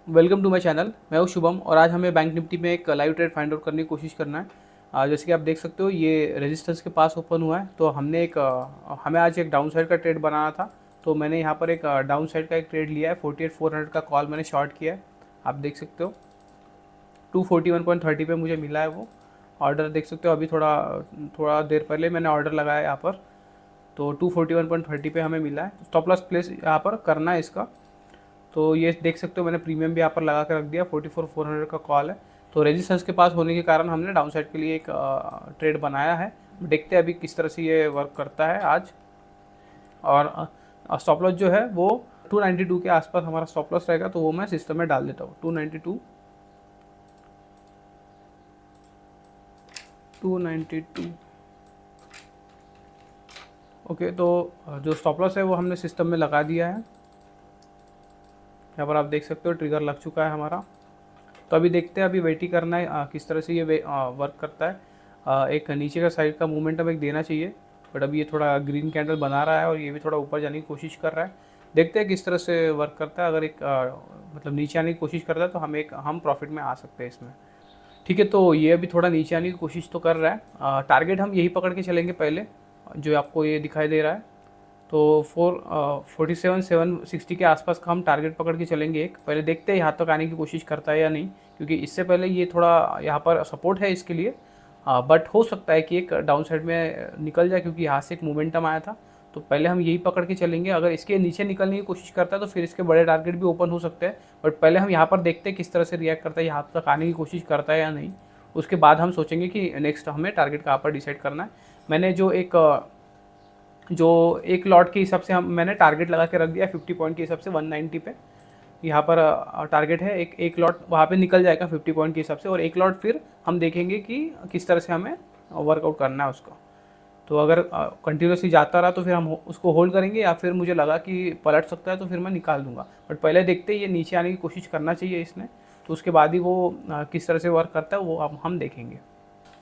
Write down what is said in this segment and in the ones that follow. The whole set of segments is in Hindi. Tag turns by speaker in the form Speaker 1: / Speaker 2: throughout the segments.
Speaker 1: Welcome to my channel. मैं हूं शुभम और आज हमें बैंक निफ्टी में एक लाइव ट्रेड फाइंड आउट करने की कोशिश करना है। जैसे कि आप देख सकते हो ये रेजिस्टेंस के पास ओपन हुआ है, तो हमें आज एक डाउन साइड का ट्रेड बनाना था। तो मैंने यहाँ पर एक डाउन साइड का एक ट्रेड लिया है। 48,400 का कॉल मैंने शॉर्ट किया है। आप देख सकते हो 241.30 पे मुझे मिला है वो ऑर्डर। देख सकते हो अभी थोड़ा थोड़ा देर पहले मैंने ऑर्डर लगाया यहाँ पर, तो 241.30 पे हमें मिला है। स्टॉप लॉस प्लेस यहाँ पर करना है इसका। तो ये देख सकते हो मैंने प्रीमियम भी यहाँ पर लगा के रख दिया। 44,400 का कॉल है, तो रेजिस्टेंस के पास होने के कारण हमने डाउन साइड के लिए एक ट्रेड बनाया है। देखते हैं अभी किस तरह से ये वर्क करता है आज। और स्टॉप लॉस जो है वो 292 के आसपास हमारा स्टॉप लॉस रहेगा, तो वो मैं सिस्टम में डाल देता हूँ। 292 292 ओके। तो जो स्टॉप लॉस है वो हमने सिस्टम में लगा दिया है। यहाँ पर आप देख सकते हो ट्रिगर लग चुका है हमारा। तो अभी देखते हैं, अभी वेट ही करना है किस तरह से ये वर्क करता है। एक नीचे का साइड का मूवमेंटम एक देना चाहिए, बट अभी ये थोड़ा ग्रीन कैंडल बना रहा है और ये भी थोड़ा ऊपर जाने की कोशिश कर रहा है। देखते हैं किस तरह से वर्क करता है। अगर एक मतलब नीचे आने की कोशिश करता है तो हम प्रॉफिट में आ सकते हैं इसमें। ठीक है, तो ये अभी थोड़ा नीचे आने की कोशिश तो कर रहा है। टारगेट हम यही पकड़ के चलेंगे पहले, जो आपको ये दिखाई दे रहा है। तो 47,760 के आसपास का हम टारगेट पकड़ के चलेंगे। एक पहले देखते हैं यहाँ तक आने की कोशिश करता है या नहीं, क्योंकि इससे पहले ये थोड़ा यहाँ पर सपोर्ट है इसके लिए। बट हो सकता है कि एक डाउन साइड में निकल जाए, क्योंकि यहाँ से एक मोमेंटम आया था। तो पहले हम यही पकड़ के चलेंगे। अगर इसके नीचे निकलने की कोशिश करता है तो फिर इसके बड़े टारगेट भी ओपन हो सकते हैं। बट पहले हम यहाँ पर देखते हैं किस तरह से रिएक्ट करता है, यहाँ तक आने की कोशिश करता है या नहीं। उसके बाद हम सोचेंगे कि नेक्स्ट हमें टारगेट कहाँ पर डिसाइड करना है। मैंने जो एक लॉट के हिसाब से हम मैंने टारगेट लगा के रख दिया 50 पॉइंट के हिसाब से 190 पे। यहाँ पर टारगेट है एक एक लॉट वहाँ पे निकल जाएगा 50 पॉइंट के हिसाब से, और एक लॉट फिर हम देखेंगे कि किस तरह से हमें वर्कआउट करना है उसका। तो अगर कंटिन्यूसली जाता रहा तो फिर हम उसको होल्ड करेंगे, या फिर मुझे लगा कि पलट सकता है तो फिर मैं निकाल दूंगा। बट पहले देखते ही ये नीचे आने की कोशिश करना चाहिए इसने, तो उसके बाद ही वो किस तरह से वर्क करता है वो अब हम देखेंगे।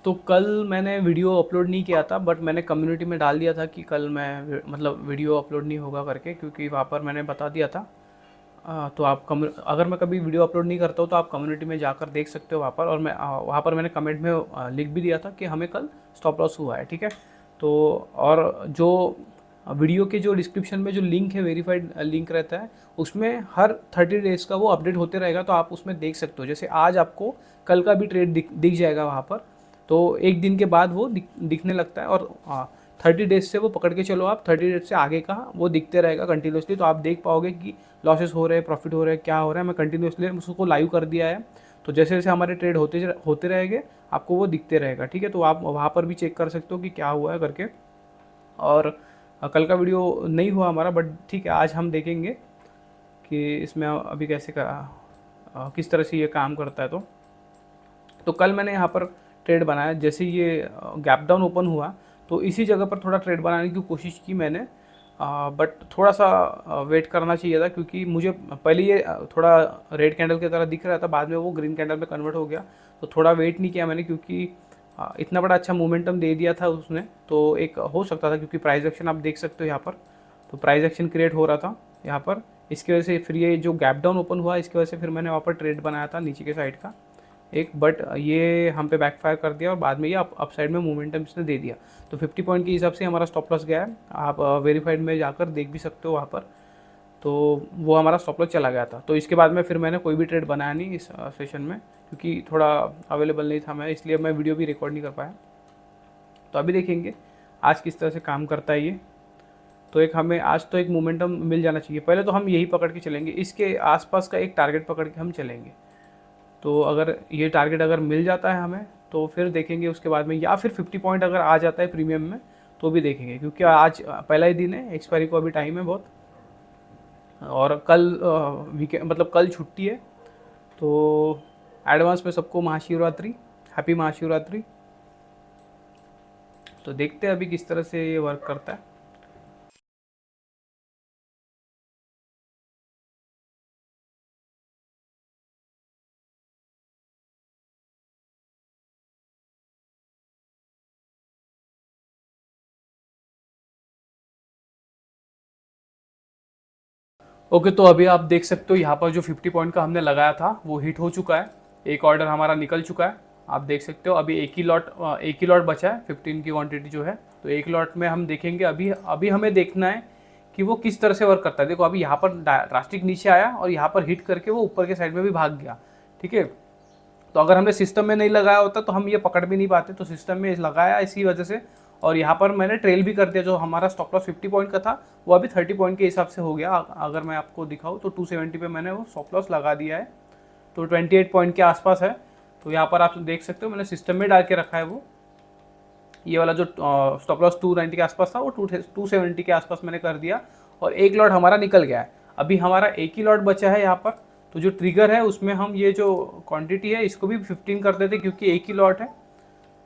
Speaker 1: तो कल मैंने वीडियो अपलोड नहीं किया था, बट मैंने कम्युनिटी में डाल दिया था कि कल मैं मतलब वीडियो अपलोड नहीं होगा करके, क्योंकि वहाँ पर मैंने बता दिया था। तो अगर मैं कभी वीडियो अपलोड नहीं करता हूँ तो आप कम्युनिटी में जाकर देख सकते हो वहाँ पर। और मैं वहाँ पर मैंने कमेंट में लिख भी दिया था कि हमें कल स्टॉप लॉस हुआ है। ठीक है, तो और जो वीडियो के जो डिस्क्रिप्शन में जो लिंक है, वेरीफाइड लिंक रहता है, उसमें हर 30 डेज़ का वो अपडेट होते रहेगा, तो आप उसमें देख सकते हो। जैसे आज आपको कल का भी ट्रेड दिख जाएगा वहाँ पर। तो एक दिन के बाद वो दिखने लगता है, और 30 डेज से वो पकड़ के चलो आप। 30 डेज से आगे का वो दिखते रहेगा कंटिन्यूसली, तो आप देख पाओगे कि लॉसेस हो रहे हैं, प्रॉफिट हो रहे हैं, क्या हो रहा है। मैं कंटिन्यूसली उसको लाइव कर दिया है, तो जैसे जैसे हमारे ट्रेड होते होते रहेंगे आपको वो दिखते रहेगा। ठीक है, तो आप वहाँ पर भी चेक कर सकते हो कि क्या हुआ है करके। और कल का वीडियो नहीं हुआ हमारा, बट ठीक है, आज हम देखेंगे कि इसमें अभी कैसे किस तरह से ये काम करता है। तो कल मैंने यहाँ पर ट्रेड बनाया। जैसे ये गैप डाउन ओपन हुआ तो इसी जगह पर थोड़ा ट्रेड बनाने की कोशिश की मैंने। बट थोड़ा सा वेट करना चाहिए था, क्योंकि मुझे पहले ये थोड़ा रेड कैंडल की तरह दिख रहा था, बाद में वो ग्रीन कैंडल में कन्वर्ट हो गया। तो थोड़ा वेट नहीं किया मैंने, क्योंकि इतना बड़ा अच्छा मोमेंटम दे दिया था उसने, तो एक हो सकता था। क्योंकि प्राइस एक्शन आप देख सकते हो यहाँ पर, तो प्राइस एक्शन क्रिएट हो रहा था यहाँ पर। इसकी वजह से फिर ये जो गैप डाउन ओपन हुआ, इसकी वजह से फिर मैंने वहाँ पर ट्रेड बनाया था नीचे के साइड का एक। बट ये हम पे बैकफायर कर दिया और बाद में ये अप साइड में मोमेंटम इसने दे दिया। तो 50 पॉइंट के हिसाब से हमारा स्टॉप लॉस गया है। आप वेरीफाइड में जाकर देख भी सकते हो वहाँ पर। तो वो हमारा स्टॉप लॉस चला गया था। तो इसके बाद में फिर मैंने कोई भी ट्रेड बनाया नहीं इस सेशन में, क्योंकि थोड़ा अवेलेबल नहीं था मैं, इसलिए मैं वीडियो भी रिकॉर्ड नहीं कर पाया। तो अभी देखेंगे आज किस तरह से काम करता है ये। तो एक हमें आज तो एक मोमेंटम मिल जाना चाहिए। पहले तो हम यही पकड़ के चलेंगे, इसके आसपास का एक टारगेट पकड़ के हम चलेंगे। तो अगर ये टारगेट अगर मिल जाता है हमें तो फिर देखेंगे उसके बाद में, या फिर 50 पॉइंट अगर आ जाता है प्रीमियम में तो भी देखेंगे, क्योंकि आज पहला ही दिन है, एक्सपायरी को अभी टाइम है बहुत। और कल वीकेंड मतलब कल छुट्टी है। तो एडवांस में सबको महाशिवरात्रि, हैप्पी महाशिवरात्रि। तो देखते हैं अभी किस तरह से ये वर्क करता है। ओके, तो अभी आप देख सकते हो यहाँ पर जो 50 पॉइंट का हमने लगाया था वो हिट हो चुका है। एक ऑर्डर हमारा निकल चुका है, आप देख सकते हो। अभी एक ही लॉट बचा है, 15 की क्वांटिटी जो है। तो एक लॉट में हम देखेंगे, अभी अभी हमें देखना है कि वो किस तरह से वर्क करता है। देखो अभी यहाँ पर ड्रास्टिक नीचे आया और यहाँ पर हिट करके वो ऊपर के साइड में भी भाग गया, ठीक है। तो अगर हमने सिस्टम में नहीं लगाया होता तो हम ये पकड़ भी नहीं पाते, तो सिस्टम में लगाया इसी वजह से। और यहाँ पर मैंने ट्रेल भी कर दिया। जो हमारा स्टॉप लॉस 50 पॉइंट का था वो अभी 30 पॉइंट के हिसाब से हो गया। अगर मैं आपको दिखाऊँ तो 270 पे मैंने वो स्टॉप लॉस लगा दिया है, तो 28 पॉइंट के आसपास है। तो यहाँ पर आप देख सकते हो मैंने सिस्टम में डाल के रखा है वो। ये वाला जो स्टॉप लॉस 290 के आसपास था वो 270 के आसपास मैंने कर दिया, और एक लॉट हमारा निकल गया है। अभी हमारा एक ही लॉट बचा है यहाँ पर। तो जो ट्रिगर है उसमें हम ये जो क्वांटिटी है इसको भी 15 कर देते, क्योंकि एक ही लॉट है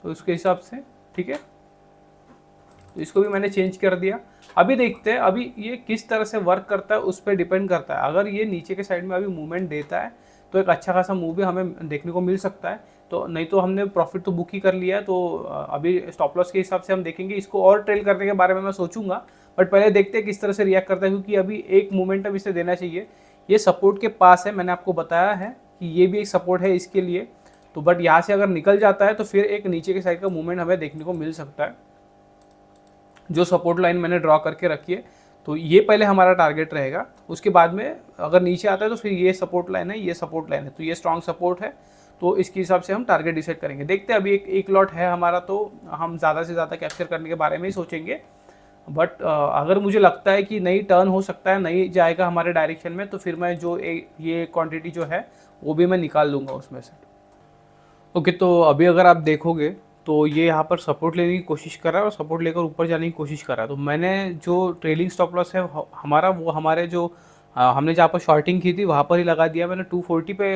Speaker 1: तो उसके हिसाब से, ठीक है। तो इसको भी मैंने चेंज कर दिया। अभी देखते हैं अभी ये किस तरह से वर्क करता है, उस पर डिपेंड करता है। अगर ये नीचे के साइड में अभी मूवमेंट देता है तो एक अच्छा खासा मूव भी हमें देखने को मिल सकता है। तो नहीं तो हमने प्रॉफिट तो बुक ही कर लिया है। तो अभी स्टॉप लॉस के हिसाब से हम देखेंगे, इसको और ट्रेल करने के बारे में मैं सोचूंगा। बट पहले देखते हैं किस तरह से रिएक्ट करता है, क्योंकि अभी एक मोमेंटम इसे देना चाहिए। ये सपोर्ट के पास है, मैंने आपको बताया है कि ये भी एक सपोर्ट है इसके लिए। तो बट यहाँ से अगर निकल जाता है तो फिर एक नीचे के साइड का मूवमेंट हमें देखने को मिल सकता है। जो सपोर्ट लाइन मैंने ड्रॉ करके रखी है, तो ये पहले हमारा टारगेट रहेगा। उसके बाद में अगर नीचे आता है तो फिर ये सपोर्ट लाइन है, ये सपोर्ट लाइन है। तो ये स्ट्रॉन्ग सपोर्ट है, तो इसके हिसाब से हम टारगेट डिसाइड करेंगे। देखते हैं, अभी एक लॉट है हमारा, तो हम ज़्यादा से ज़्यादा कैप्चर करने के बारे में ही सोचेंगे। बट अगर मुझे लगता है कि नहीं टर्न हो सकता है, नहीं जाएगा हमारे डायरेक्शन में, तो फिर मैं जो ये क्वांटिटी जो है वो भी मैं निकाल लूँगा उसमें से। ओके, तो अभी अगर आप देखोगे तो ये यहाँ पर सपोर्ट लेने की कोशिश कर रहा है और सपोर्ट लेकर ऊपर जाने की कोशिश कर रहा है। तो मैंने जो ट्रेलिंग स्टॉप लॉस है हमारा, वो हमारे जो हमने जहाँ पर शॉर्टिंग की थी वहाँ पर ही लगा दिया। मैंने 240 पे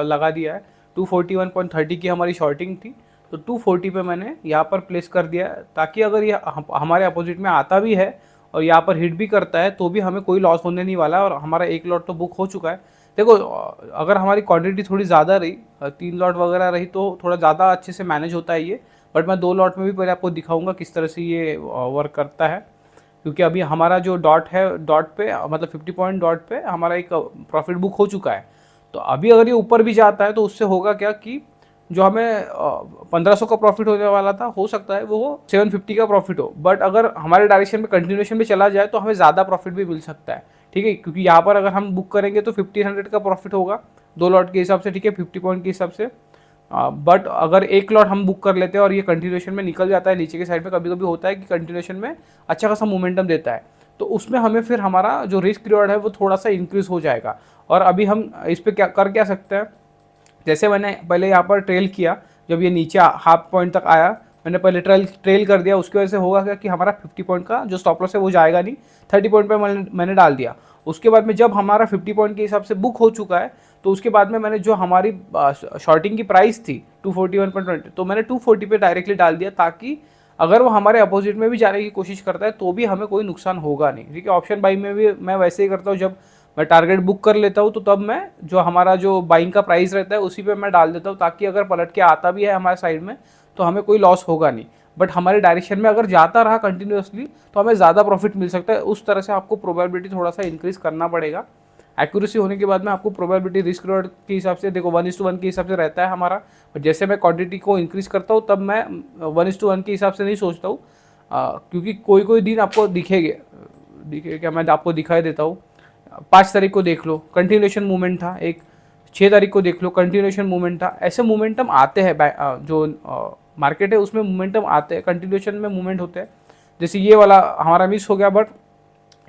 Speaker 1: लगा दिया है। 241.30 की हमारी शॉर्टिंग थी, तो 240 पे मैंने यहाँ पर प्लेस कर दिया है, ताकि अगर ये हमारे अपोजिट में आता भी है और यहाँ पर हिट भी करता है तो भी हमें कोई लॉस होने नहीं वाला है। और हमारा एक लॉट तो बुक हो चुका है। देखो अगर हमारी क्वांटिटी थोड़ी ज़्यादा रही, 3 लॉट वगैरह रही, तो थोड़ा ज़्यादा अच्छे से मैनेज होता है ये। बट मैं 2 लॉट में भी पहले आपको दिखाऊंगा किस तरह से ये वर्क करता है, क्योंकि अभी हमारा जो डॉट है, डॉट पे मतलब 50 पॉइंट डॉट पे हमारा एक प्रॉफिट बुक हो चुका है। तो अभी अगर ये ऊपर भी जाता है तो उससे होगा क्या कि जो हमें 1500 का प्रॉफिट होने वाला था, हो सकता है वो 750 का प्रॉफिट हो। बट अगर हमारे डायरेक्शन में कंटिन्यूएशन में चला जाए तो हमें ज़्यादा प्रॉफिट भी मिल सकता है, ठीक है। क्योंकि यहाँ पर अगर हम बुक करेंगे तो 1500 का प्रॉफिट होगा 2 लॉट के हिसाब से, ठीक है, 50 पॉइंट के हिसाब से। बट अगर एक लॉट हम बुक कर लेते हैं और ये कंटिन्यूएशन में निकल जाता है नीचे के साइड में, कभी कभी होता है कि कंटिन्यूएशन में अच्छा खासा मोमेंटम देता है, तो उसमें हमें फिर हमारा जो रिस्क रिवॉर्ड है वो थोड़ा सा इंक्रीज हो जाएगा। और अभी हम इस पर क्या सकते हैं, जैसे मैंने पहले यहाँ पर ट्रेल किया, जब ये नीचे हाफ पॉइंट तक आया मैंने पहले ट्रेल कर दिया। उसकी वजह से होगा क्या कि हमारा 50 पॉइंट का जो स्टॉप लॉस है वो जाएगा नहीं, 30 पॉइंट पे मैंने डाल दिया। उसके बाद में जब हमारा 50 पॉइंट के हिसाब से बुक हो चुका है, तो उसके बाद में मैंने जो हमारी शॉर्टिंग की प्राइस थी 241.20, तो मैंने 240 पे डायरेक्टली डाल दिया, ताकि अगर वो हमारे अपोजिट में भी जाने की कोशिश करता है तो भी हमें कोई नुकसान होगा नहीं, ठीक है। ऑप्शन बाई में भी मैं वैसे ही करता हूँ, जब मैं टारगेट बुक कर लेता हूँ तो तब मैं जो हमारा जो बाइंग का प्राइस रहता है उसी पे मैं डाल देता हूँ, ताकि अगर पलट के आता भी है हमारे साइड में तो हमें कोई लॉस होगा नहीं। बट हमारे डायरेक्शन में अगर जाता रहा कंटिन्यूसली तो हमें ज़्यादा प्रॉफिट मिल सकता है। उस तरह से आपको प्रोबेबिलिटी थोड़ा सा इंक्रीज करना पड़ेगा। एक्यूरेसी होने के बाद में आपको प्रोबेबिलिटी रिस्क रिवॉर्ड के हिसाब से, देखो 1:1 के हिसाब से रहता है हमारा। बट जैसे मैं क्वांटिटी को इंक्रीज करता हूँ तब मैं 1:1 के हिसाब से नहीं सोचता हूँ, क्योंकि कोई कोई दिन आपको दिखेगा क्या, मैं आपको दिखाई देता हूँ। 5 तारीख को देख लो कंटिन्यूएशन मूवमेंट था, एक 6 तारीख को देख लो कंटिन्यूएशन मूवमेंट था। ऐसे मूवमेंटम आते हैं, जो मार्केट है उसमें मूवमेंटम आते हैं, कंटिन्यूएशन में मूवमेंट होते हैं। जैसे ये वाला हमारा मिस हो गया, बट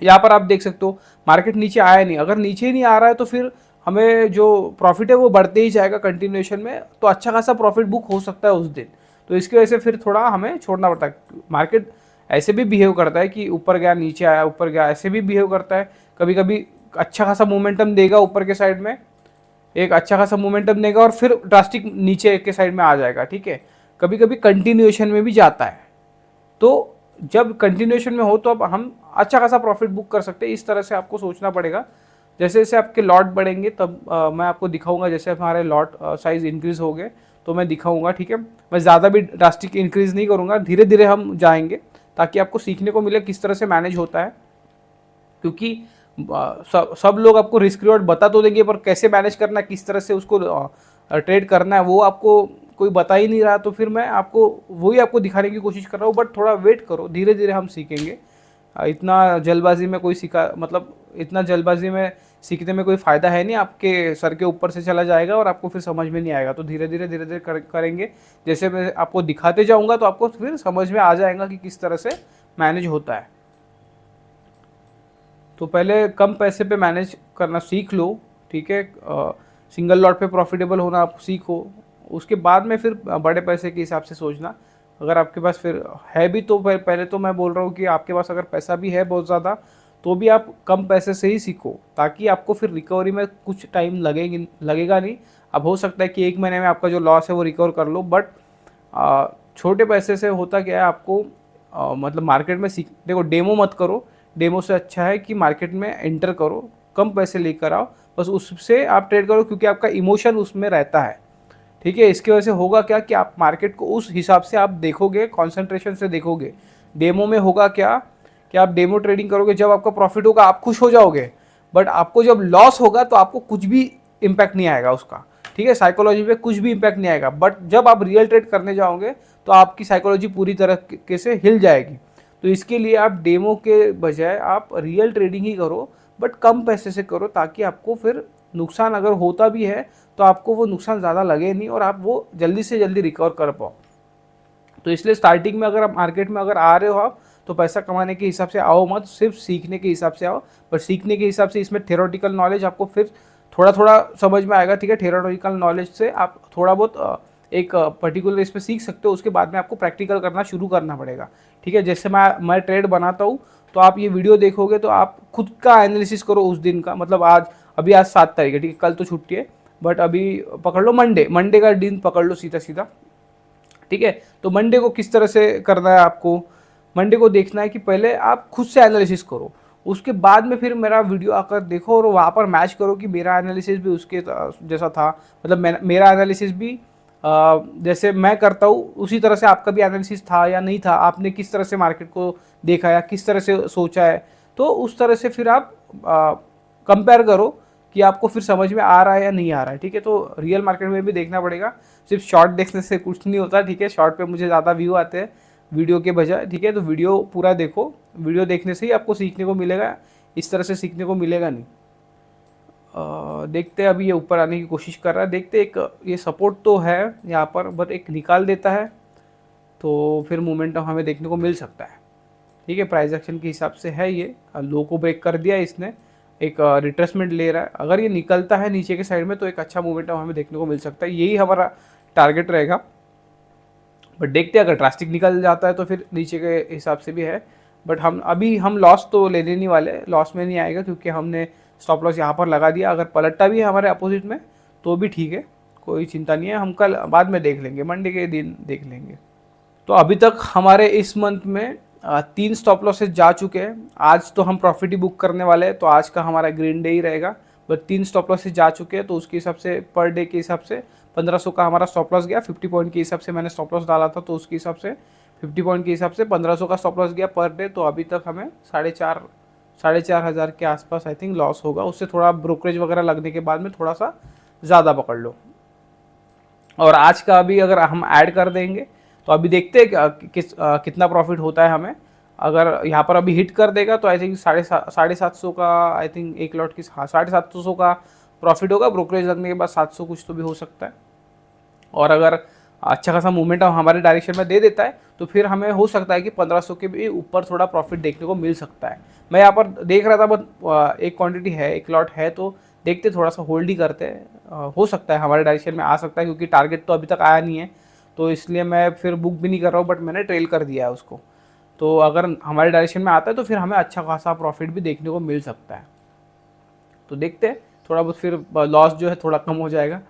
Speaker 1: यहाँ पर आप देख सकते हो मार्केट नीचे आया नहीं। अगर नीचे ही नहीं आ रहा है तो फिर हमें जो प्रॉफिट है वो बढ़ते ही जाएगा कंटिन्यूएशन में, तो अच्छा खासा प्रॉफिट बुक हो सकता है उस दिन। तो इसकी वजह से फिर थोड़ा हमें छोड़ना पड़ता है। मार्केट ऐसे भी बिहेव करता है कि ऊपर गया नीचे आया, ऊपर गया, ऐसे भी बिहेव करता है। कभी कभी अच्छा खासा मोमेंटम देगा ऊपर के साइड में, एक अच्छा खासा मोमेंटम देगा और फिर ड्रास्टिक नीचे के साइड में आ जाएगा, ठीक है। कभी कभी कंटिन्यूएशन में भी जाता है। तो जब कंटिन्यूएशन में हो तो अब हम अच्छा खासा प्रॉफिट बुक कर सकते हैं। इस तरह से आपको सोचना पड़ेगा। जैसे जैसे आपके लॉट बढ़ेंगे तब मैं आपको दिखाऊंगा। जैसे हमारे लॉट साइज इंक्रीज हो गए तो मैं दिखाऊंगा, ठीक है। मैं ज़्यादा भी ड्रास्टिक इंक्रीज नहीं करूँगा, धीरे धीरे हम जाएंगे, ताकि आपको सीखने को मिले किस तरह से मैनेज होता है। क्योंकि सब लोग आपको रिस्क रिवॉर्ड बता तो देंगे, पर कैसे मैनेज करना है, किस तरह से उसको ट्रेड करना है, वो आपको कोई बता ही नहीं रहा। तो फिर मैं आपको वही आपको दिखाने की कोशिश कर रहा हूँ, बट थोड़ा वेट करो, धीरे धीरे हम सीखेंगे। इतना जल्दबाजी में कोई सीखा, मतलब इतना जल्दबाजी में सीखने में कोई फ़ायदा है नहीं, आपके सर के ऊपर से चला जाएगा और आपको फिर समझ में नहीं आएगा। तो धीरे धीरे करेंगे, जैसे मैं आपको दिखाते जाऊंगा तो आपको फिर समझ में आ जाएगा कि किस तरह से मैनेज होता है। तो पहले कम पैसे पे मैनेज करना सीख लो, ठीक है। सिंगल लॉट पे प्रॉफिटेबल होना आप सीखो, उसके बाद में फिर बड़े पैसे के हिसाब से सोचना। अगर आपके पास फिर है भी तो पहले तो मैं बोल रहा हूँ कि आपके पास अगर पैसा भी है बहुत ज़्यादा, तो भी आप कम पैसे से ही सीखो, ताकि आपको फिर रिकवरी में कुछ टाइम लगेगा नहीं। अब हो सकता है कि 1 महीने में आपका जो लॉस है वो रिकवर कर लो, बट छोटे पैसे से होता क्या है, आपको मतलब मार्केट में देखो, डेमो मत करो। डेमो से अच्छा है कि मार्केट में एंटर करो, कम पैसे लेकर आओ, बस उससे आप ट्रेड करो, क्योंकि आपका इमोशन उसमें रहता है, ठीक है। इसकी वजह से होगा क्या कि आप मार्केट को उस हिसाब से आप देखोगे, कॉन्सेंट्रेशन से देखोगे। डेमो में होगा क्या कि आप डेमो ट्रेडिंग करोगे, जब आपका प्रॉफिट होगा आप खुश हो जाओगे, बट आपको जब लॉस होगा तो आपको कुछ भी इम्पैक्ट नहीं आएगा उसका, ठीक है। साइकोलॉजी पे कुछ भी इम्पैक्ट नहीं आएगा, बट जब आप रियल ट्रेड करने जाओगे तो आपकी साइकोलॉजी पूरी तरह से हिल जाएगी। तो इसके लिए आप डेमो के बजाय आप रियल ट्रेडिंग ही करो, बट कम पैसे से करो, ताकि आपको फिर नुकसान अगर होता भी है तो आपको वो नुकसान ज़्यादा लगे नहीं और आप वो जल्दी से जल्दी रिकवर कर पाओ। तो इसलिए स्टार्टिंग में अगर आप मार्केट में अगर आ रहे हो आप, तो पैसा कमाने के हिसाब से आओ मत, सिर्फ सीखने के हिसाब से आओ। पर सीखने के हिसाब से इसमें थ्योरेटिकल नॉलेज आपको फिर थोड़ा थोड़ा समझ में आएगा, ठीक है। थ्योरेटिकल नॉलेज से आप थोड़ा बहुत एक पर्टिकुलर इस पर सीख सकते हो, उसके बाद में आपको प्रैक्टिकल करना शुरू करना पड़ेगा, ठीक है। जैसे मैं ट्रेड बनाता हूँ, तो आप ये वीडियो देखोगे तो आप खुद का एनालिसिस करो उस दिन का, मतलब आज 7 तारीख है, ठीक है, कल तो छुट्टी है, बट अभी पकड़ लो मंडे का दिन पकड़ लो सीधा सीधा, ठीक है। तो मंडे को किस तरह से करना है आपको, मंडे को देखना है कि पहले आप खुद से एनालिसिस करो, उसके बाद में फिर मेरा वीडियो आकर देखो और वहाँ पर मैच करो कि मेरा एनालिसिस भी उसके जैसा था, मतलब मेरा एनालिसिस भी जैसे मैं करता हूँ उसी तरह से आपका भी एनालिसिस था या नहीं था, आपने किस तरह से मार्केट को देखा या किस तरह से सोचा है। तो उस तरह से फिर आप कंपेयर करो कि आपको फिर समझ में आ रहा है या नहीं आ रहा है, ठीक है। तो रियल मार्केट में भी देखना पड़ेगा, सिर्फ शॉर्ट देखने से कुछ नहीं होता, ठीक है। शॉर्ट पे मुझे ज़्यादा व्यू आते हैं वीडियो के बजाय, ठीक है। तो वीडियो पूरा देखो, वीडियो देखने से ही आपको सीखने को मिलेगा, इस तरह से सीखने को मिलेगा नहीं। देखते हैं, अभी ये ऊपर आने की कोशिश कर रहा है, देखते एक ये सपोर्ट तो है यहाँ पर, बट एक निकाल देता है तो फिर मोमेंटम हमें देखने को मिल सकता है, ठीक है। प्राइस एक्शन के हिसाब से है, ये लो को ब्रेक कर दिया इसने, एक रिट्रेसमेंट ले रहा है। अगर ये निकलता है नीचे के साइड में तो एक अच्छा मोमेंटम हमें देखने को मिल सकता है, यही हमारा टारगेट रहेगा। बट देखते हैं, अगर ड्रास्टिक निकल जाता है तो फिर नीचे के हिसाब से भी है, बट हम लॉस तो लेने नहीं वाले, लॉस में नहीं आएगा, क्योंकि हमने स्टॉप लॉस यहाँ पर लगा दिया। अगर पलटता भी है हमारे अपोजिट में तो भी ठीक है, कोई चिंता नहीं है, हम कल बाद में देख लेंगे, मंडे के दिन देख लेंगे। तो अभी तक हमारे इस मंथ में 3 स्टॉप लॉसेस जा चुके हैं। आज तो हम प्रॉफिट ही बुक करने वाले हैं, तो आज का हमारा ग्रीन डे ही रहेगा, बट 3 स्टॉप लॉसेस जा चुके हैं, तो उसके हिसाब से पर डे के हिसाब से 1500 का हमारा स्टॉप लॉस गया। 50 पॉइंट के हिसाब से मैंने स्टॉप लॉस डाला था, तो उसके हिसाब से 50 पॉइंट के हिसाब से 1500 का स्टॉप लॉस गया पर डे। तो अभी तक हमें 4,500 हज़ार के आसपास आई थिंक लॉस होगा, उससे थोड़ा ब्रोकरेज वगैरह लगने के बाद में थोड़ा सा ज़्यादा पकड़ लो। और आज का अभी अगर हम ऐड कर देंगे तो अभी देखते हैं कितना प्रॉफिट होता है हमें। अगर यहाँ पर अभी हिट कर देगा तो आई थिंक 750 का, आई थिंक एक लॉट की 750 का प्रॉफिट होगा, ब्रोकरेज लगने के बाद 700 कुछ तो भी हो सकता है। और अगर अच्छा खासा मूवमेंट हमारे डायरेक्शन में दे देता है तो फिर हमें हो सकता है कि 1500 के भी ऊपर थोड़ा प्रॉफिट देखने को मिल सकता है। मैं यहाँ पर देख रहा था, बट एक क्वांटिटी है, एक लॉट है, तो देखते थोड़ा सा होल्ड ही करते हैं, हो सकता है हमारे डायरेक्शन में आ सकता है, क्योंकि टारगेट तो अभी तक आया नहीं है, तो इसलिए मैं फिर बुक भी नहीं कर रहा हूँ, बट मैंने ट्रेल कर दिया है उसको। तो अगर हमारे डायरेक्शन में आता है तो फिर हमें अच्छा खासा प्रॉफिट भी देखने को मिल सकता है। तो देखते हैं, थोड़ा बहुत फिर लॉस जो है थोड़ा कम हो जाएगा।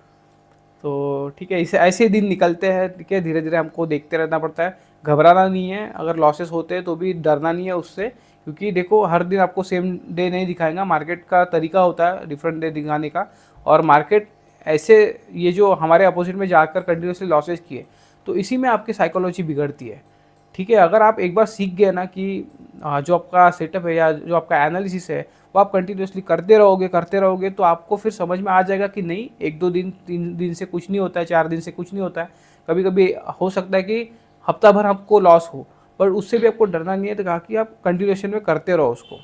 Speaker 1: तो ठीक है, इसे ऐसे दिन निकलते हैं, ठीक है। धीरे धीरे हमको देखते रहना पड़ता है, घबराना नहीं है। अगर लॉसेस होते हैं तो भी डरना नहीं है उससे, क्योंकि देखो हर दिन आपको सेम डे नहीं दिखाएगा, मार्केट का तरीका होता है डिफरेंट डे दिखाने का। और मार्केट ऐसे ये जो हमारे अपोजिट में जाकर कंटिन्यूसली लॉसेस किए, तो इसी में आपकी साइकोलॉजी बिगड़ती है, ठीक है, अगर आप एक बार सीख गए ना कि जो आपका सेटअप है या जो आपका एनालिसिस है वो आप कंटिन्यूअसली करते रहोगे तो आपको फिर समझ में आ जाएगा कि नहीं, 1-2 दिन 3 दिन से कुछ नहीं होता है, 4 दिन से कुछ नहीं होता है। कभी कभी हो सकता है कि हफ्ता भर आपको लॉस हो, पर उससे भी आपको डरना नहीं है, तो कहा कि आप कंटिन्यूएशन में करते रहो उसको।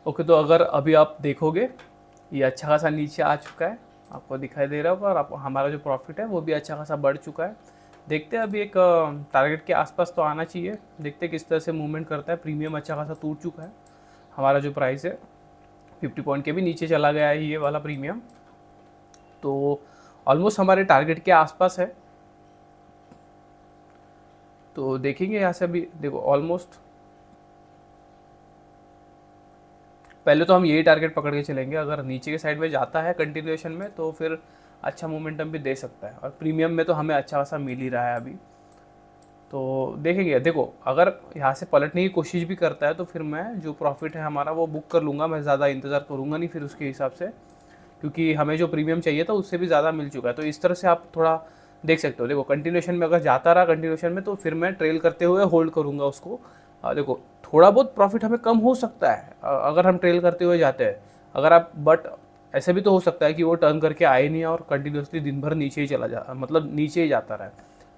Speaker 1: ओके, तो अगर अभी आप देखोगे ये अच्छा खासा नीचे आ चुका है, आपको दिखाई दे रहा होगा, और आप हमारा जो प्रॉफिट है वो भी अच्छा खासा बढ़ चुका है। देखते हैं अभी एक टारगेट के आसपास तो आना चाहिए, देखते हैं किस तरह से मूवमेंट करता है। प्रीमियम अच्छा खासा टूट चुका है, हमारा जो प्राइस है 50 पॉइंट के भी नीचे चला गया है ये वाला प्रीमियम, तो ऑलमोस्ट हमारे टारगेट के आसपास है। तो देखेंगे यहाँ से, अभी देखो ऑलमोस्ट पहले तो हम यही टारगेट पकड़ के चलेंगे, अगर नीचे के साइड में जाता है कंटिन्यूएशन में तो फिर अच्छा मोमेंटम भी दे सकता है, और प्रीमियम में तो हमें अच्छा खासा मिल ही रहा है अभी। तो देखेंगे, देखो अगर यहाँ से पलटने की कोशिश भी करता है तो फिर मैं जो प्रॉफिट है हमारा वो बुक कर लूँगा, मैं ज़्यादा इंतज़ार करूँगा नहीं फिर उसके हिसाब से, क्योंकि हमें जो प्रीमियम चाहिए था उससे भी ज़्यादा मिल चुका है। तो इस तरह से आप थोड़ा देख सकते हो। देखो कंटिन्यूएशन में अगर जाता रहा कंटिन्यूएशन में तो फिर मैं ट्रेल करते हुए होल्ड करूँगा उसको। देखो थोड़ा बहुत प्रॉफिट हमें कम हो सकता है अगर हम ट्रेल करते हुए जाते हैं, अगर आप, बट ऐसे भी तो हो सकता है कि वो टर्न करके आए नहीं और कंटिन्यूसली दिन भर नीचे ही चला जा, मतलब नीचे ही जाता रहे,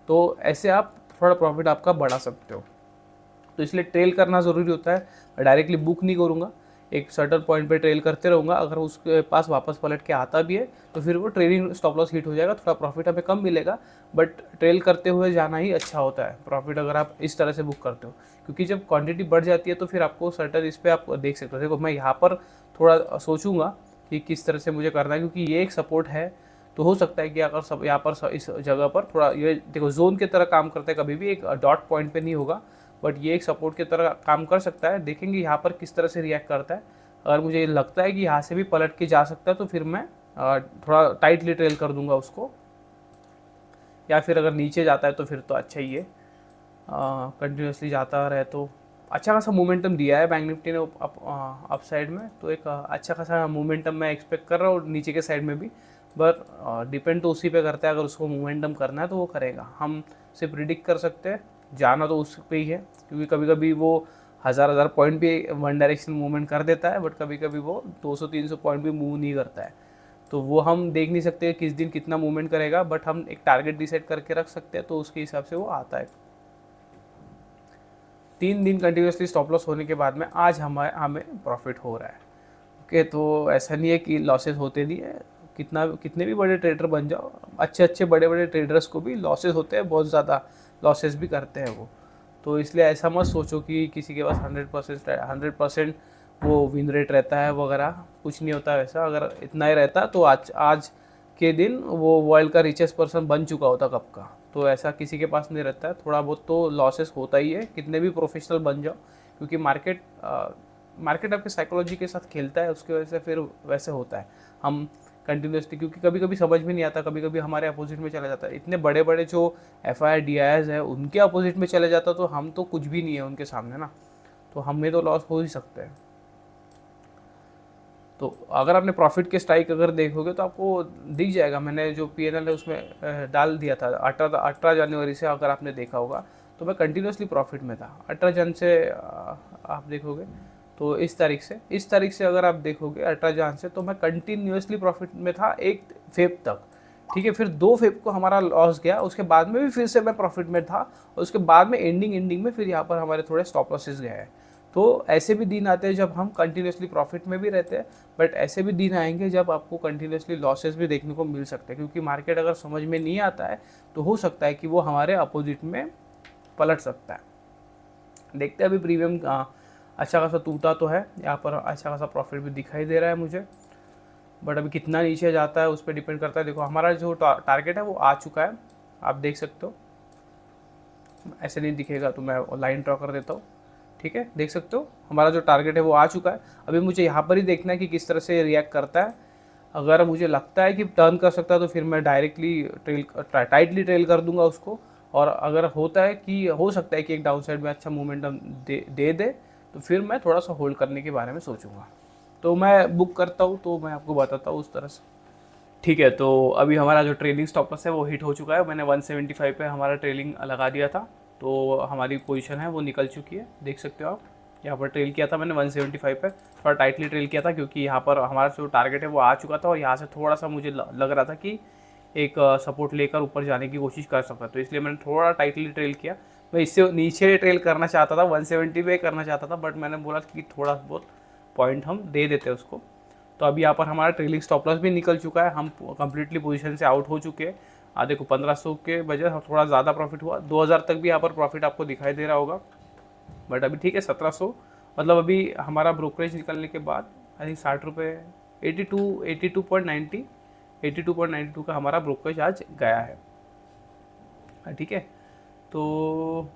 Speaker 1: तो ऐसे आप थोड़ा प्रॉफिट आपका बढ़ा सकते हो। तो इसलिए ट्रेल करना ज़रूरी होता है, डायरेक्टली बुक नहीं करूँगा, एक सर्टन पॉइंट पे ट्रेल करते रहूँगा। अगर उसके पास वापस पलट के आता भी है तो फिर वो ट्रेलिंग स्टॉप लॉस हिट हो जाएगा, थोड़ा प्रॉफिट हमें कम मिलेगा, बट ट्रेल करते हुए जाना ही अच्छा होता है प्रॉफिट, अगर आप इस तरह से बुक करते हो। क्योंकि जब क्वांटिटी बढ़ जाती है तो फिर आपको सर्टन इस पर आप देख सकते हो। देखो मैं यहाँ पर थोड़ा सोचूंगा कि किस तरह से मुझे करना है, क्योंकि ये एक सपोर्ट है, तो हो सकता है कि अगर सब यहाँ पर इस जगह पर थोड़ा, ये देखो जोन की तरह काम करता है, कभी भी एक डॉट पॉइंट पे नहीं होगा, बट ये एक सपोर्ट की तरह काम कर सकता है। देखेंगे यहाँ पर किस तरह से रिएक्ट करता है। अगर मुझे लगता है कि यहाँ से भी पलट के जा सकता है तो फिर मैं थोड़ा टाइटली ट्रेल कर दूंगा उसको, या फिर अगर नीचे जाता है तो फिर तो अच्छा ही है, कंटिन्यूसली जाता रहे तो। अच्छा खासा मोमेंटम दिया है बैंक निफ्टी ने अप साइड में, तो एक अच्छा खासा मोमेंटम मैं एक्सपेक्ट कर रहा हूँ नीचे के साइड में भी, बट डिपेंड तो उसी पे करता है। अगर उसको मोमेंटम करना है तो वो करेगा, हम सिर्फ प्रिडिक्ट कर सकते हैं, जाना तो उस पे ही है, क्योंकि कभी कभी वो हज़ार हज़ार पॉइंट भी वन डायरेक्शन मूवमेंट कर देता है, बट कभी कभी वो 200-300 पॉइंट भी मूव नहीं करता है। तो वो हम देख नहीं सकते किस दिन कितना मूवमेंट करेगा, बट हम एक टारगेट डिसाइड करके रख सकते हैं, तो उसके हिसाब से वो आता है। 3 दिन कंटिन्यूसली स्टॉप लॉस होने के बाद में आज हमें प्रॉफिट हो रहा है। ओके, तो ऐसा नहीं है कि लॉसेस होते नहीं है, कितने भी बड़े ट्रेडर बन जाओ, अच्छे अच्छे बड़े बड़े ट्रेडर्स को भी लॉसेस होते हैं, बहुत ज़्यादा लॉसेस भी करते हैं वो। तो इसलिए ऐसा मत सोचो कि किसी के पास 100% वो विन रेट रहता है वगैरह, कुछ नहीं होता वैसा। अगर इतना ही रहता तो आज आज के दिन वो वर्ल्ड का रिचेस्ट पर्सन बन चुका होता कब का। तो ऐसा किसी के पास नहीं रहता है, थोड़ा बहुत तो लॉसेस होता ही है, कितने भी प्रोफेशनल बन जाओ, क्योंकि मार्केट आपके साइकोलॉजी के साथ खेलता है, उसकी वजह से फिर वैसे होता है। हम कंटिन्यूसली, क्योंकि कभी कभी समझ में नहीं आता, कभी कभी हमारे अपोजिट में चला जाता है, इतने बड़े बड़े जो FII DIs है उनके अपोजिट में चले जाता तो हम तो कुछ भी नहीं है उनके सामने ना, तो हमें तो लॉस हो ही सकते हैं। तो अगर आपने प्रॉफिट के स्ट्राइक अगर देखोगे तो आपको दिख जाएगा, मैंने जो PNL है उसमें डाल दिया था 18 जनवरी से, अगर आपने देखा होगा तो मैं कंटिन्यूसली प्रॉफिट में था 18 जन से। आप देखोगे तो इस तारीख से अगर आप देखोगे 18 जन से, तो मैं कंटिन्यूसली प्रॉफिट में था 1 फेब तक। ठीक है, फिर 2 फेब को हमारा लॉस गया, उसके बाद में भी फिर से मैं प्रॉफिट में था, और उसके बाद में एंडिंग में फिर यहाँ पर हमारे थोड़े स्टॉप लॉसेस गए हैं। तो ऐसे भी दिन आते हैं जब हम कंटिन्यूसली प्रॉफिट में भी रहते हैं, बट ऐसे भी दिन आएंगे जब आपको कंटिन्यूसली लॉसेस भी देखने को मिल सकते हैं, क्योंकि मार्केट अगर समझ में नहीं आता है तो हो सकता है कि वो हमारे अपोजिट में पलट सकता है। देखते हैं अभी प्रीमियम अच्छा खासा टूटा तो है, यहाँ पर अच्छा खासा प्रॉफिट भी दिखाई दे रहा है मुझे, बट अभी कितना नीचे जाता है उस पर डिपेंड करता है। देखो हमारा जो टारगेट है वो आ चुका है, आप देख सकते हो, ऐसे नहीं दिखेगा तो मैं लाइन ड्रॉ कर देता हूँ। ठीक है, देख सकते हो हमारा जो टारगेट है वो आ चुका है। अभी मुझे यहाँ पर ही देखना है कि किस तरह से रिएक्ट करता है। अगर मुझे लगता है कि टर्न कर सकता है तो फिर मैं डायरेक्टली टाइटली ट्रेल कर दूंगा उसको। और अगर होता है कि हो सकता है कि एक डाउन साइड में अच्छा मोमेंटम दे तो फिर मैं थोड़ा सा होल्ड करने के बारे में सोचूंगा। तो मैं बुक करता हूँ तो मैं आपको बताता हूँ उस तरह से। ठीक है, तो अभी हमारा जो ट्रेलिंग स्टॉप लॉस है वो हिट हो चुका है। मैंने 175 पे हमारा ट्रेलिंग लगा दिया था, तो हमारी पोजीशन है वो निकल चुकी है, देख सकते हो आप। यहाँ पर ट्रेल किया था मैंने 175 पे, थोड़ा टाइटली ट्रेल किया था क्योंकि यहाँ पर हमारा जो टारगेट है वो आ चुका था और यहाँ से थोड़ा सा मुझे लग रहा था कि एक सपोर्ट लेकर ऊपर जाने की कोशिश कर सकता, तो इसलिए मैंने थोड़ा टाइटली ट्रेल किया। मैं इससे नीचे ट्रेल करना चाहता था, 170 पे करना चाहता था, बट मैंने बोला कि थोड़ा बहुत पॉइंट हम दे देते उसको। तो अभी यहाँ पर हमारा ट्रेलिंग स्टॉप लॉस भी निकल चुका है, हम कंप्लीटली पोजीशन से आउट हो चुके हैं। देखो 1500 के बजाय थोड़ा ज़्यादा प्रॉफिट हुआ, 2000 तक भी यहाँ पर प्रॉफिट आपको दिखाई दे रहा होगा। बट अभी ठीक है 1700, मतलब अभी हमारा ब्रोकरेज निकलने के बाद आई थिंक 60 रुपये 82.92 का हमारा ब्रोकरेज आज गया है। ठीक है, तो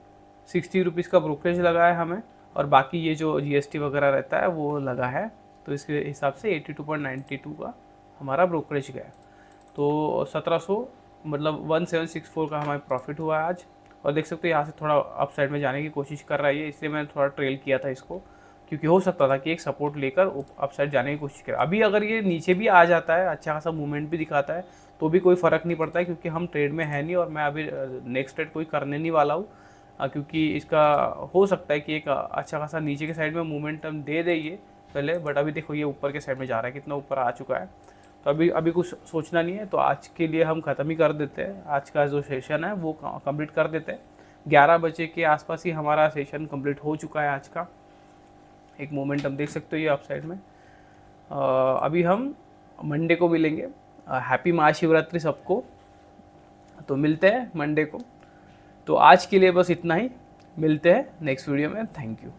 Speaker 1: 60 रुपीज़ का ब्रोकरेज लगा है हमें, और बाकी ये जो GST वगैरह रहता है वो लगा है, तो इसके हिसाब से 82.92 का हमारा ब्रोकरेज गया। तो 1700 मतलब 1764 का हमारा प्रॉफिट हुआ है आज। और देख सकते हो यहाँ से थोड़ा अप साइड में जाने की कोशिश कर रहा है ये, इसलिए मैंने थोड़ा ट्रेल किया था इसको, क्योंकि हो सकता था कि एक सपोर्ट लेकर अप साइड जाने की कोशिश करे। अभी अगर ये नीचे भी आ जाता है, अच्छा खासा मूवमेंट भी दिखाता है, तो भी कोई फ़र्क नहीं पड़ता है, क्योंकि हम ट्रेड में है नहीं और मैं अभी नेक्स्ट ट्रेड कोई करने नहीं वाला हूँ। क्योंकि इसका हो सकता है कि एक अच्छा खासा नीचे के साइड में मोमेंटम दे ये पहले, बट अभी देखो ये ऊपर के साइड में जा रहा है, कितना ऊपर आ चुका है। तो अभी कुछ सोचना नहीं है, तो आज के लिए हम ख़त्म ही कर देते हैं। आज का जो सेशन है वो कंप्लीट कर देते हैं। 11 बजे के आसपास ही हमारा सेशन कंप्लीट हो चुका है आज का। एक मोमेंटम देख सकते हो ये अप साइड में। अभी हम मंडे को मिलेंगे। हैप्पी महाशिवरात्रि सबको। तो मिलते हैं मंडे को। तो आज के लिए बस इतना ही, मिलते हैं नेक्स्ट वीडियो में। Thank you.